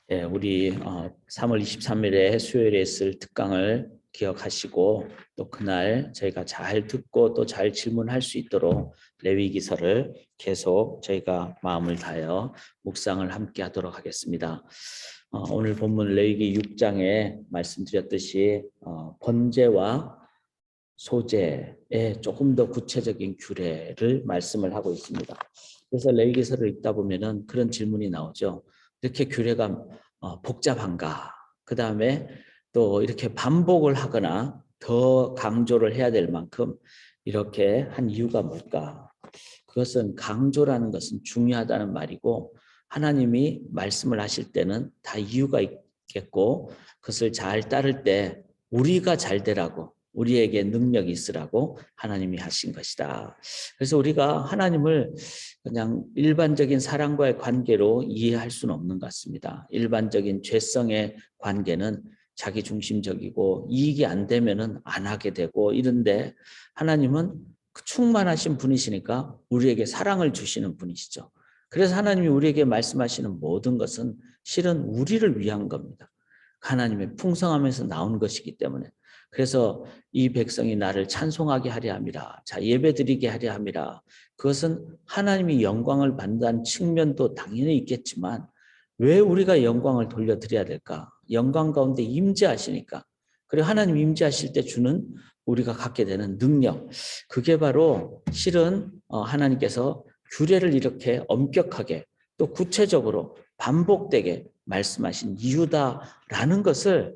우리 3월 23일에 수요일에 있을 특강을 기억하시고 또 그날 저희가 잘 듣고 또 잘 질문할 수 있도록 레위기서를 계속 저희가 마음을 다하여 묵상을 함께 하도록 하겠습니다. 오늘 본문 레위기 6장에 말씀드렸듯이 번제와 소제의 조금 더 구체적인 규례를 말씀을 하고 있습니다. 그래서 레위기서를 읽다 보면은 그런 질문이 나오죠. 이렇게 규례가 복잡한가? 그 다음에 또 이렇게 반복을 하거나 더 강조를 해야 될 만큼 이렇게 한 이유가 뭘까? 그것은 강조라는 것은 중요하다는 말이고 하나님이 말씀을 하실 때는 다 이유가 있겠고 그것을 잘 따를 때 우리가 잘 되라고 우리에게 능력이 있으라고 하나님이 하신 것이다. 그래서 우리가 하나님을 그냥 일반적인 사랑과의 관계로 이해할 수는 없는 것 같습니다. 일반적인 죄성의 관계는 자기 중심적이고 이익이 안 되면은 안 하게 되고 이런데 하나님은 충만하신 분이시니까 우리에게 사랑을 주시는 분이시죠. 그래서 하나님이 우리에게 말씀하시는 모든 것은 실은 우리를 위한 겁니다. 하나님의 풍성함에서 나온 것이기 때문에. 그래서 이 백성이 나를 찬송하게 하려 함이라. 자, 예배드리게 하려 함이라. 그것은 하나님이 영광을 받는다는 측면도 당연히 있겠지만 왜 우리가 영광을 돌려드려야 될까? 영광 가운데 임재하시니까. 그리고 하나님 임재하실 때 주는 우리가 갖게 되는 능력. 그게 바로 실은 하나님께서 규례를 이렇게 엄격하게 또 구체적으로 반복되게 말씀하신 이유다라는 것을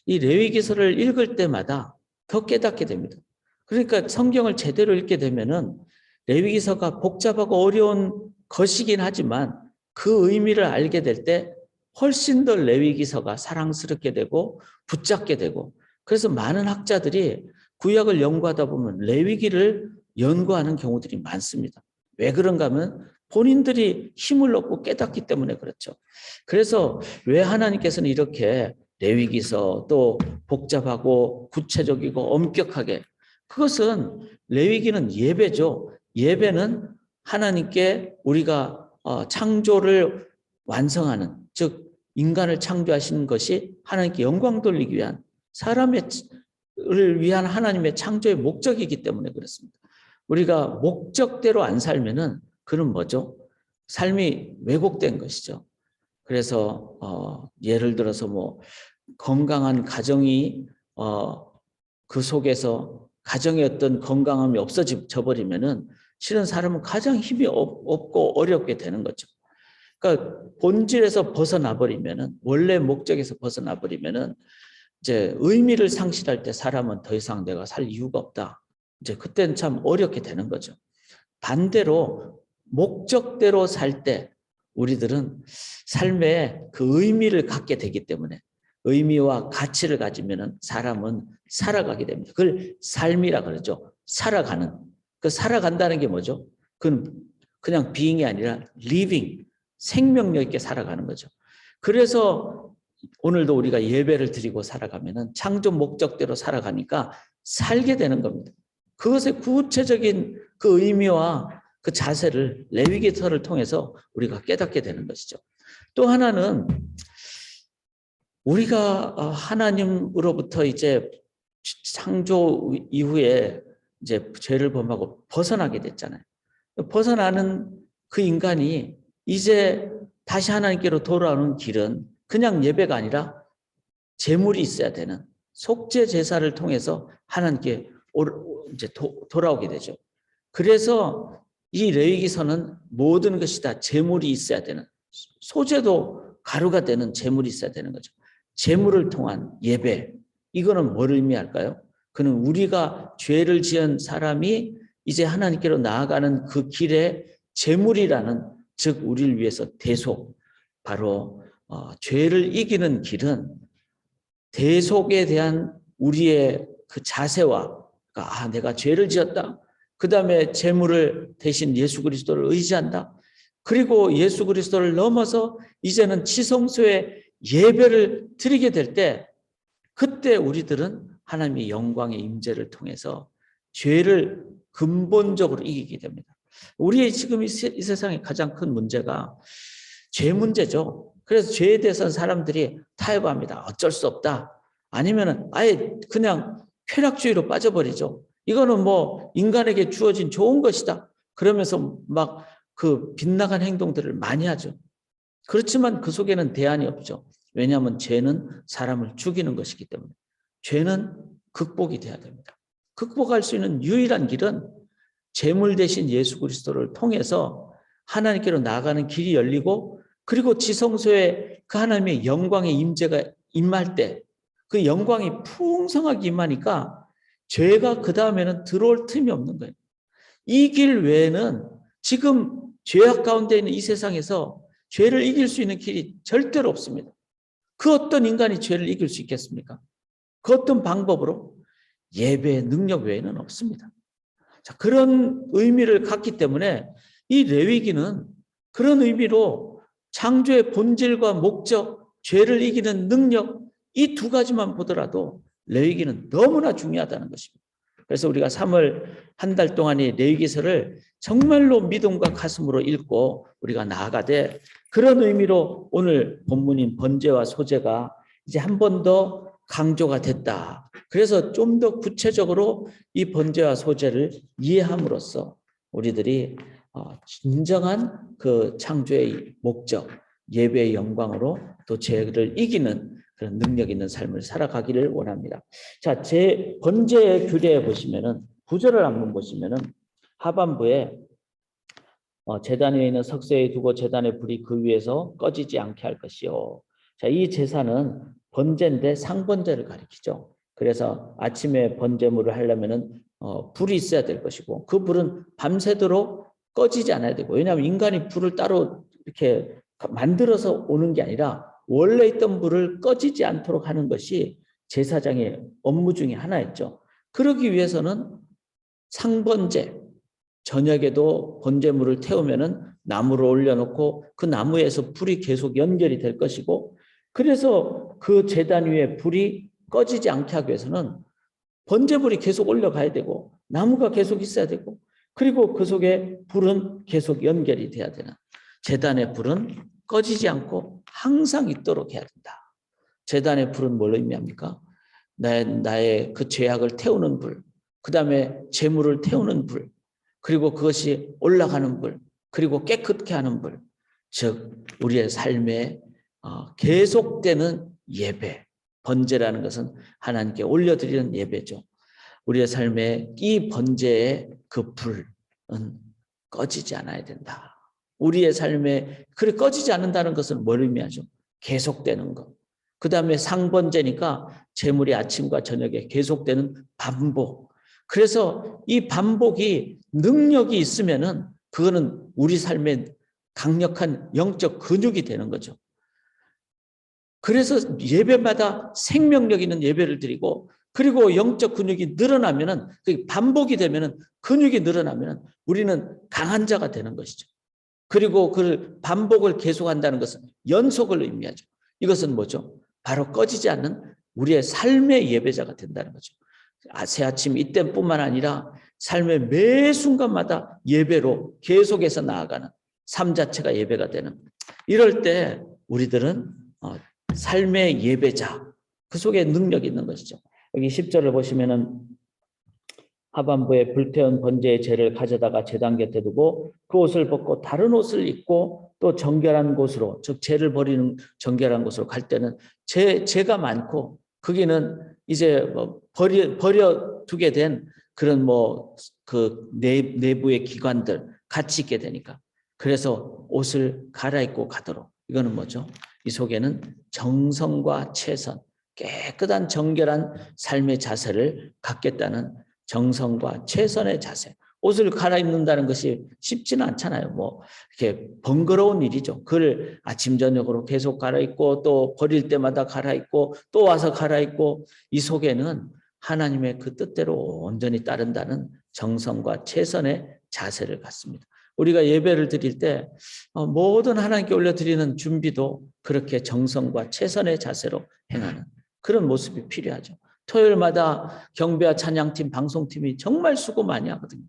이 레위기서를 읽을 때마다 더 깨닫게 됩니다. 그러니까 성경을 제대로 읽게 되면은 레위기서가 복잡하고 어려운 것이긴 하지만 그 의미를 알게 될 때 훨씬 더 레위기서가 사랑스럽게 되고 붙잡게 되고 그래서 많은 학자들이 구약을 연구하다 보면 레위기를 연구하는 경우들이 많습니다. 왜 그런가 하면 본인들이 힘을 얻고 깨닫기 때문에 그렇죠. 그래서 왜 하나님께서는 이렇게 레위기서 또 복잡하고 구체적이고 엄격하게 그것은 레위기는 예배죠. 예배는 하나님께 우리가 창조를 완성하는 즉 인간을 창조하시는 것이 하나님께 영광 돌리기 위한 사람을 위한 하나님의 창조의 목적이기 때문에 그렇습니다. 우리가 목적대로 안 살면은 그는 뭐죠? 삶이 왜곡된 것이죠. 그래서 예를 들어서 뭐 건강한 가정이 그 속에서 가정의 어떤 건강함이 없어져 버리면은 실은 사람은 가장 힘이 없고 어렵게 되는 거죠. 그러니까 본질에서 벗어나 버리면은 원래 목적에서 벗어나 버리면은 이제 의미를 상실할 때 사람은 더 이상 내가 살 이유가 없다. 이제 그때는 참 어렵게 되는 거죠. 반대로 목적대로 살 때 우리들은 삶에 그 의미를 갖게 되기 때문에 의미와 가치를 가지면 사람은 살아가게 됩니다. 그걸 삶이라 그러죠. 살아가는. 그 살아간다는 게 뭐죠? 그건 그냥 being이 아니라 living, 생명력 있게 살아가는 거죠. 그래서 오늘도 우리가 예배를 드리고 살아가면 창조 목적대로 살아가니까 살게 되는 겁니다. 그것의 구체적인 그 의미와 그 자세를 레위기서를 통해서 우리가 깨닫게 되는 것이죠. 또 하나는 우리가 하나님으로부터 이제 창조 이후에 이제 죄를 범하고 벗어나게 됐잖아요. 벗어나는 그 인간이 이제 다시 하나님께로 돌아오는 길은 그냥 예배가 아니라 제물이 있어야 되는 속죄 제사를 통해서 하나님께 이제 돌아오게 되죠. 그래서 이 레위기서는 모든 것이 다 제물이 있어야 되는 소제도 가루가 되는 제물이 있어야 되는 거죠. 제물을 통한 예배 이거는 뭘 의미할까요? 그는 우리가 죄를 지은 사람이 이제 하나님께로 나아가는 그 길에 제물이라는 즉 우리를 위해서 대속 바로 죄를 이기는 길은 대속에 대한 우리의 그 자세와 내가 죄를 지었다. 그 다음에 재물을 대신 예수 그리스도를 의지한다. 그리고 예수 그리스도를 넘어서 이제는 지성소에 예배를 드리게 될 때 그때 우리들은 하나님의 영광의 임재를 통해서 죄를 근본적으로 이기게 됩니다. 우리의 지금 이 세상의 가장 큰 문제가 죄 문제죠. 그래서 죄에 대해서는 사람들이 타협합니다. 어쩔 수 없다. 아니면은 아예 그냥 쾌락주의로 빠져버리죠. 이거는 뭐 인간에게 주어진 좋은 것이다. 그러면서 막 그 빗나간 행동들을 많이 하죠. 그렇지만 그 속에는 대안이 없죠. 왜냐하면 죄는 사람을 죽이는 것이기 때문에. 죄는 극복이 돼야 됩니다. 극복할 수 있는 유일한 길은 제물 대신 예수 그리스도를 통해서 하나님께로 나아가는 길이 열리고, 그리고 지성소에 그 하나님의 영광의 임재가 임할 때 그 영광이 풍성하게 임하니까 죄가 그 다음에는 들어올 틈이 없는 거예요. 이 길 외에는 지금 죄악 가운데 있는 이 세상에서 죄를 이길 수 있는 길이 절대로 없습니다. 그 어떤 인간이 죄를 이길 수 있겠습니까? 그 어떤 방법으로? 예배의 능력 외에는 없습니다. 자, 그런 의미를 갖기 때문에 이 레위기는 그런 의미로 창조의 본질과 목적, 죄를 이기는 능력, 이 두 가지만 보더라도 레위기는 너무나 중요하다는 것입니다. 그래서 우리가 3월 한 달 동안의 레위기서를 정말로 믿음과 가슴으로 읽고 우리가 나아가되, 그런 의미로 오늘 본문인 번제와 소제가 이제 한 번 더 강조가 됐다. 그래서 좀 더 구체적으로 이 번제와 소제를 이해함으로써 우리들이 진정한 그 창조의 목적, 예배의 영광으로 또 죄를 이기는 그런 능력 있는 삶을 살아가기를 원합니다. 자, 제 번제의 규례에 보시면은 구절을 한번 보시면은 하반부에 제단 위에 있는 석쇠에 두고 제단의 불이 그 위에서 꺼지지 않게 할 것이요. 자, 이 제사는 번제인데 상번제를 가리키죠. 그래서 아침에 번제물을 하려면은 불이 있어야 될 것이고, 그 불은 밤새도록 꺼지지 않아야 되고, 왜냐하면 인간이 불을 따로 이렇게 만들어서 오는 게 아니라 원래 있던 불을 꺼지지 않도록 하는 것이 제사장의 업무 중에 하나였죠. 그러기 위해서는 상번제, 저녁에도 번제물을 태우면은 나무를 올려놓고 그 나무에서 불이 계속 연결이 될 것이고, 그래서 그 제단 위에 불이 꺼지지 않게 하기 위해서는 번제물이 계속 올려가야 되고 나무가 계속 있어야 되고, 그리고 그 속에 불은 계속 연결이 돼야 되는, 제단의 불은 꺼지지 않고 항상 있도록 해야 된다. 제단의 불은 뭘 의미합니까? 나의 그 죄악을 태우는 불, 그 다음에 재물을 태우는 불, 그리고 그것이 올라가는 불, 그리고 깨끗게 하는 불, 즉 우리의 삶에 계속되는 예배, 번제라는 것은 하나님께 올려드리는 예배죠. 우리의 삶에 이 번제의 그 불은 꺼지지 않아야 된다. 우리의 삶에 그래 꺼지지 않는다는 것은 뭘 의미하죠? 계속되는 것. 그 다음에 상번제니까 제물이 아침과 저녁에 계속되는 반복. 그래서 이 반복이 능력이 있으면은 그거는 우리 삶에 강력한 영적 근육이 되는 거죠. 그래서 예배마다 생명력 있는 예배를 드리고, 그리고 영적 근육이 늘어나면은, 반복이 되면은, 근육이 늘어나면은 우리는 강한 자가 되는 것이죠. 그리고 그 반복을 계속한다는 것은 연속을 의미하죠. 이것은 뭐죠? 바로 꺼지지 않는 우리의 삶의 예배자가 된다는 거죠. 새 아침 이때뿐만 아니라 삶의 매 순간마다 예배로 계속해서 나아가는 삶 자체가 예배가 되는, 이럴 때 우리들은 삶의 예배자, 그 속에 능력이 있는 것이죠. 여기 10절을 보시면은 하반부에 불태운 번제의 재를 가져다가 제단 곁에 두고 그 옷을 벗고 다른 옷을 입고 또 정결한 곳으로, 즉 재를 버리는 정결한 곳으로 갈 때는 재가 많고 거기는 이제 뭐 버려 두게 된 그런 뭐 그 내부의 기관들 같이 있게 되니까, 그래서 옷을 갈아입고 가도록. 이거는 뭐죠? 이 속에는 정성과 최선, 깨끗한 정결한 삶의 자세를 갖겠다는 정성과 최선의 자세. 옷을 갈아입는다는 것이 쉽지는 않잖아요. 뭐 이렇게 번거로운 일이죠. 그걸 아침 저녁으로 계속 갈아입고 또 버릴 때마다 갈아입고 또 와서 갈아입고, 이 속에는 하나님의 그 뜻대로 온전히 따른다는 정성과 최선의 자세를 갖습니다. 우리가 예배를 드릴 때 모든 하나님께 올려드리는 준비도 그렇게 정성과 최선의 자세로 행하는 그런 모습이 필요하죠. 토요일마다 경배와 찬양팀, 방송팀이 정말 수고 많이 하거든요.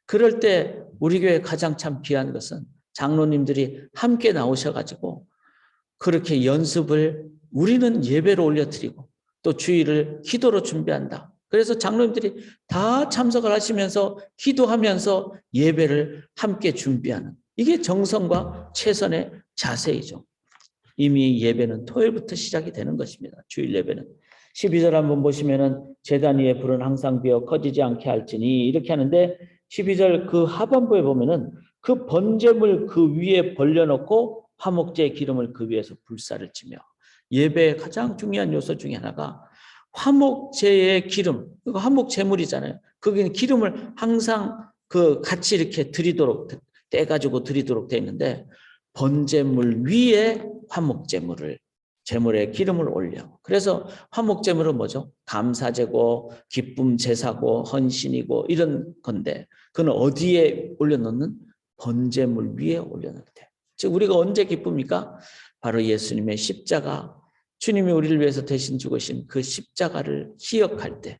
그럴 때 우리 교회 가장 참 귀한 것은 장로님들이 함께 나오셔가지고 그렇게 연습을 우리는 예배로 올려드리고 또 주일을 기도로 준비한다. 그래서 장로님들이 다 참석을 하시면서 기도하면서 예배를 함께 준비하는 이게 정성과 최선의 자세이죠. 이미 예배는 토요일부터 시작이 되는 것입니다. 주일 예배는. 12절 한번 보시면은 제단 위에 불은 항상 비어 꺼지지 않게 할지니 이렇게 하는데 12절 그 하반부에 보면은 그 번제물 그 위에 벌려놓고 화목제의 기름을 그 위에서 불사를 치며 예배의 가장 중요한 요소 중에 하나가 화목제의 기름, 그거 화목제물이잖아요. 거기는 기름을 항상 그 같이 이렇게 드리도록 떼가지고 드리도록 돼 있는데 번제물 위에 화목제물을 제물에 기름을 올려. 그래서 화목제물은 뭐죠? 감사제고 기쁨 제사고 헌신이고 이런 건데 그건 어디에 올려놓는? 번제물 위에 올려놓을 때. 즉 우리가 언제 기쁩니까? 바로 예수님의 십자가, 주님이 우리를 위해서 대신 죽으신 그 십자가를 기억할 때,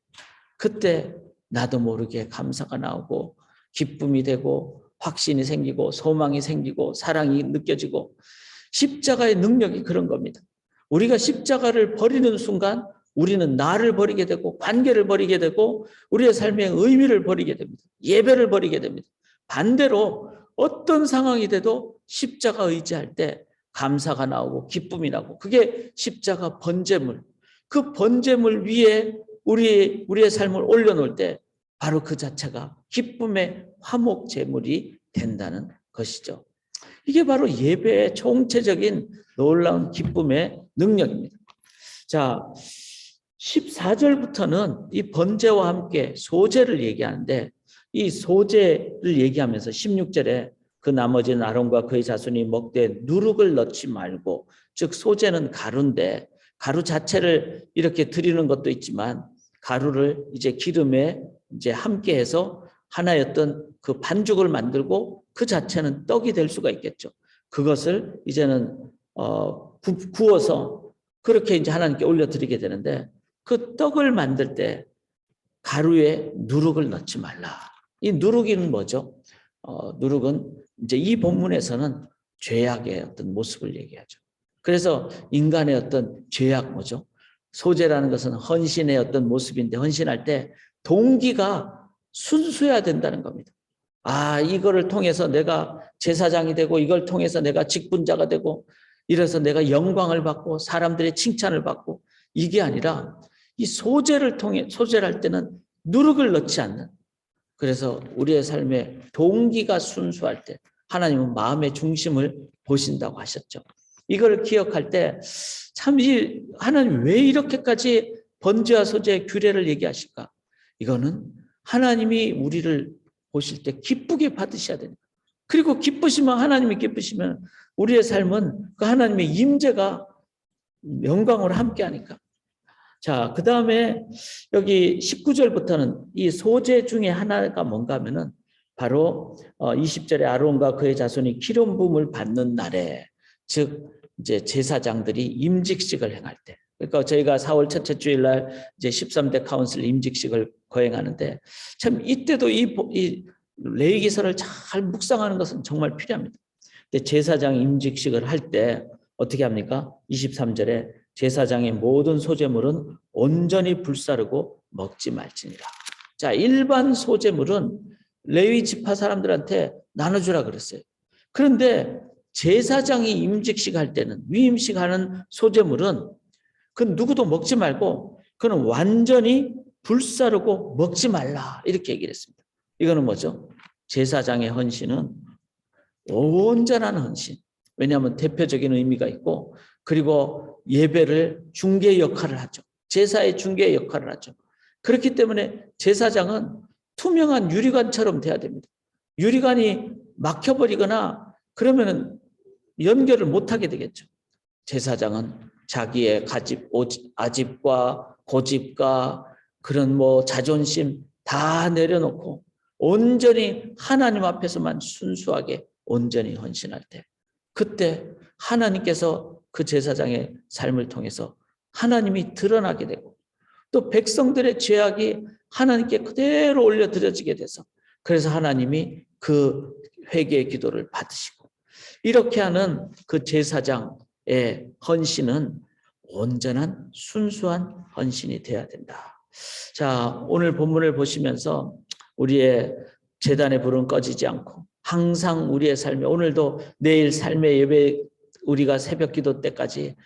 그때 나도 모르게 감사가 나오고 기쁨이 되고 확신이 생기고 소망이 생기고 사랑이 느껴지고 십자가의 능력이 그런 겁니다. 우리가 십자가를 버리는 순간 우리는 나를 버리게 되고 관계를 버리게 되고 우리의 삶의 의미를 버리게 됩니다. 예배를 버리게 됩니다. 반대로 어떤 상황이 돼도 십자가 의지할 때 감사가 나오고 기쁨이 나고 그게 십자가 번제물. 그 번제물 위에 우리의 삶을 올려놓을 때 바로 그 자체가 기쁨의 화목 제물이 된다는 것이죠. 이게 바로 예배의 총체적인 놀라운 기쁨의 능력입니다. 자, 14절부터는 이 번제와 함께 소제를 얘기하는데 이 소제를 얘기하면서 16절에 그 나머지는 아론과 그의 자손이 먹되 누룩을 넣지 말고, 즉 소제는 가루인데 가루 자체를 이렇게 드리는 것도 있지만 가루를 이제 기름에 이제 함께 해서 하나의 어떤 그 반죽을 만들고 그 자체는 떡이 될 수가 있겠죠. 그것을 이제는 구워서 그렇게 이제 하나님께 올려드리게 되는데 그 떡을 만들 때 가루에 누룩을 넣지 말라. 이 누룩이는 뭐죠? 누룩은 이제 이 본문에서는 죄악의 어떤 모습을 얘기하죠. 그래서 인간의 어떤 죄악 뭐죠? 소제라는 것은 헌신의 어떤 모습인데 헌신할 때 동기가 순수해야 된다는 겁니다. 아, 이거를 통해서 내가 제사장이 되고 이걸 통해서 내가 직분자가 되고 이래서 내가 영광을 받고 사람들의 칭찬을 받고 이게 아니라 이 소제를 통해 소제를 할 때는 누룩을 넣지 않는, 그래서 우리의 삶의 동기가 순수할 때 하나님은 마음의 중심을 보신다고 하셨죠. 이걸 기억할 때 참 하나님 왜 이렇게까지 번제와 소제의 규례를 얘기하실까? 이거는 하나님이 우리를 보실 때 기쁘게 받으셔야 됩니다. 그리고 기쁘시면 하나님이 기쁘시면 우리의 삶은 그 하나님의 임재가 영광으로 함께하니까. 자, 그 다음에 여기 19절부터는 이 소제 중에 하나가 뭔가 하면은 바로 20절에 아론과 그의 자손이 기름 부음을 받는 날에, 즉 이제 제사장들이 임직식을 행할 때, 그러니까 저희가 4월 첫째 주일날 이제 13대 카운슬 임직식을 거행하는데 참 이때도 이 레위기서를 잘 묵상하는 것은 정말 필요합니다. 근데 제사장 임직식을 할 때 어떻게 합니까? 23절에 제사장의 모든 소제물은 온전히 불사르고 먹지 말지니라. 자, 일반 소제물은 레위 지파 사람들한테 나눠주라 그랬어요. 그런데 제사장이 임직식 할 때는, 위임식 하는 소제물은 그건 누구도 먹지 말고 그는 완전히 불사르고 먹지 말라 이렇게 얘기를 했습니다. 이거는 뭐죠? 제사장의 헌신은 온전한 헌신. 왜냐하면 대표적인 의미가 있고 그리고 예배를 중개 역할을 하죠. 제사의 중개 역할을 하죠. 그렇기 때문에 제사장은 투명한 유리관처럼 돼야 됩니다. 유리관이 막혀버리거나 그러면 연결을 못하게 되겠죠. 제사장은 자기의 아집과 고집과 그런 자존심 다 내려놓고 온전히 하나님 앞에서만 순수하게 온전히 헌신할 때, 그때 하나님께서 그 제사장의 삶을 통해서 하나님이 드러나게 되고 또 백성들의 죄악이 하나님께 그대로 올려드려지게 돼서 그래서 하나님이 그 회개의 기도를 받으시고 이렇게 하는 그 제사장, 헌신은 온전한 순수한 헌신이 되어야 된다. 자, 오늘 본문을 보시면서 우리의 제단의 불은 꺼지지 않고 항상 우리의 삶에, 오늘도 내일 삶의 예배, 우리가 새벽 기도 때까지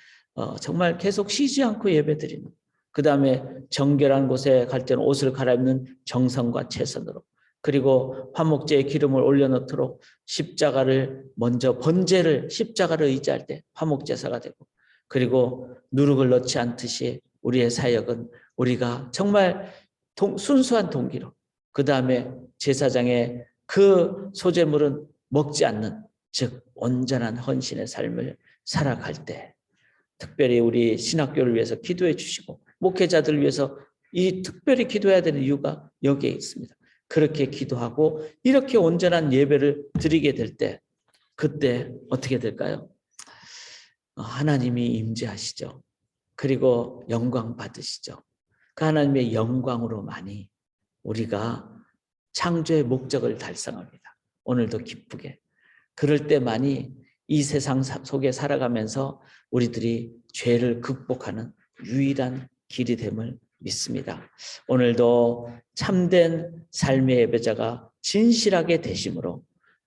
정말 계속 쉬지 않고 예배드리는, 그 다음에 정결한 곳에 갈 때는 옷을 갈아입는 정성과 최선으로, 그리고 화목제에 기름을 올려놓도록 십자가를 먼저, 번제를 십자가를 의지할 때 화목제사가 되고, 그리고 누룩을 넣지 않듯이 우리의 사역은 우리가 정말 순수한 동기로, 그 다음에 제사장의 그 소제물은 먹지 않는, 즉 온전한 헌신의 삶을 살아갈 때, 특별히 우리 신학교를 위해서 기도해 주시고 목회자들을 위해서 이 특별히 기도해야 되는 이유가 여기에 있습니다. 그렇게 기도하고 이렇게 온전한 예배를 드리게 될 때, 그때 어떻게 될까요? 하나님이 임재하시죠. 그리고 영광 받으시죠. 그 하나님의 영광으로만이 우리가 창조의 목적을 달성합니다. 오늘도 기쁘게. 그럴 때만이 이 세상 속에 살아가면서 우리들이 죄를 극복하는 유일한 길이 됨을 믿습니다. 오늘도 참된 삶의 예배자가 진실하게 되심으로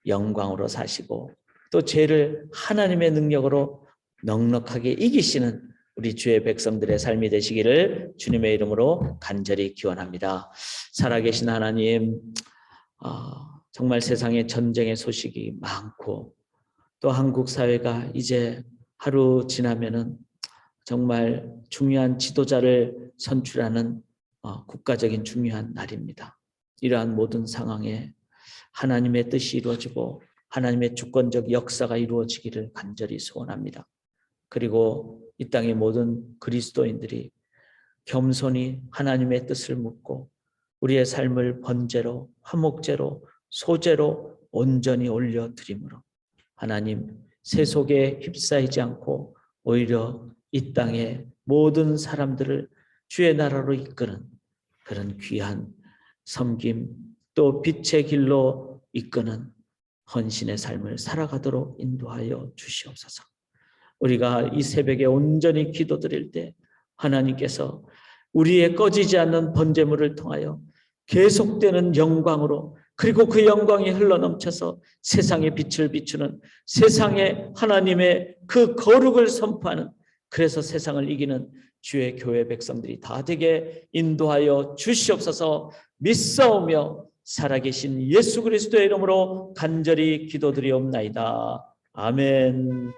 영광으로 사시고, 또 죄를 하나님의 능력으로 넉넉하게 이기시는 우리 주의 백성들의 삶이 되시기를 주님의 이름으로 간절히 기원합니다. 살아계신 하나님, 정말 세상에 전쟁의 소식이 많고, 또 한국 사회가 이제 하루 지나면은 정말 중요한 지도자를 선출하는 국가적인 중요한 날입니다. 이러한 모든 상황에 하나님의 뜻이 이루어지고 하나님의 주권적 역사가 이루어지기를 간절히 소원합니다. 그리고 이 땅의 모든 그리스도인들이 겸손히 하나님의 뜻을 묻고 우리의 삶을 번제로, 화목제로, 소제로 온전히 올려드림으로 하나님, 세속에 휩싸이지 않고 오히려 이 땅의 모든 사람들을 주의 나라로 이끄는 그런 귀한 섬김, 또 빛의 길로 이끄는 헌신의 삶을 살아가도록 인도하여 주시옵소서. 우리가 이 새벽에 온전히 기도드릴 때 하나님께서 우리의 꺼지지 않는 번제물을 통하여 계속되는 영광으로, 그리고 그 영광이 흘러넘쳐서 세상의 빛을 비추는, 세상에 하나님의 그 거룩을 선포하는, 그래서 세상을 이기는 주의 교회 백성들이 다 되게 인도하여 주시옵소서. 믿사오며 살아계신 예수 그리스도의 이름으로 간절히 기도드리옵나이다. 아멘.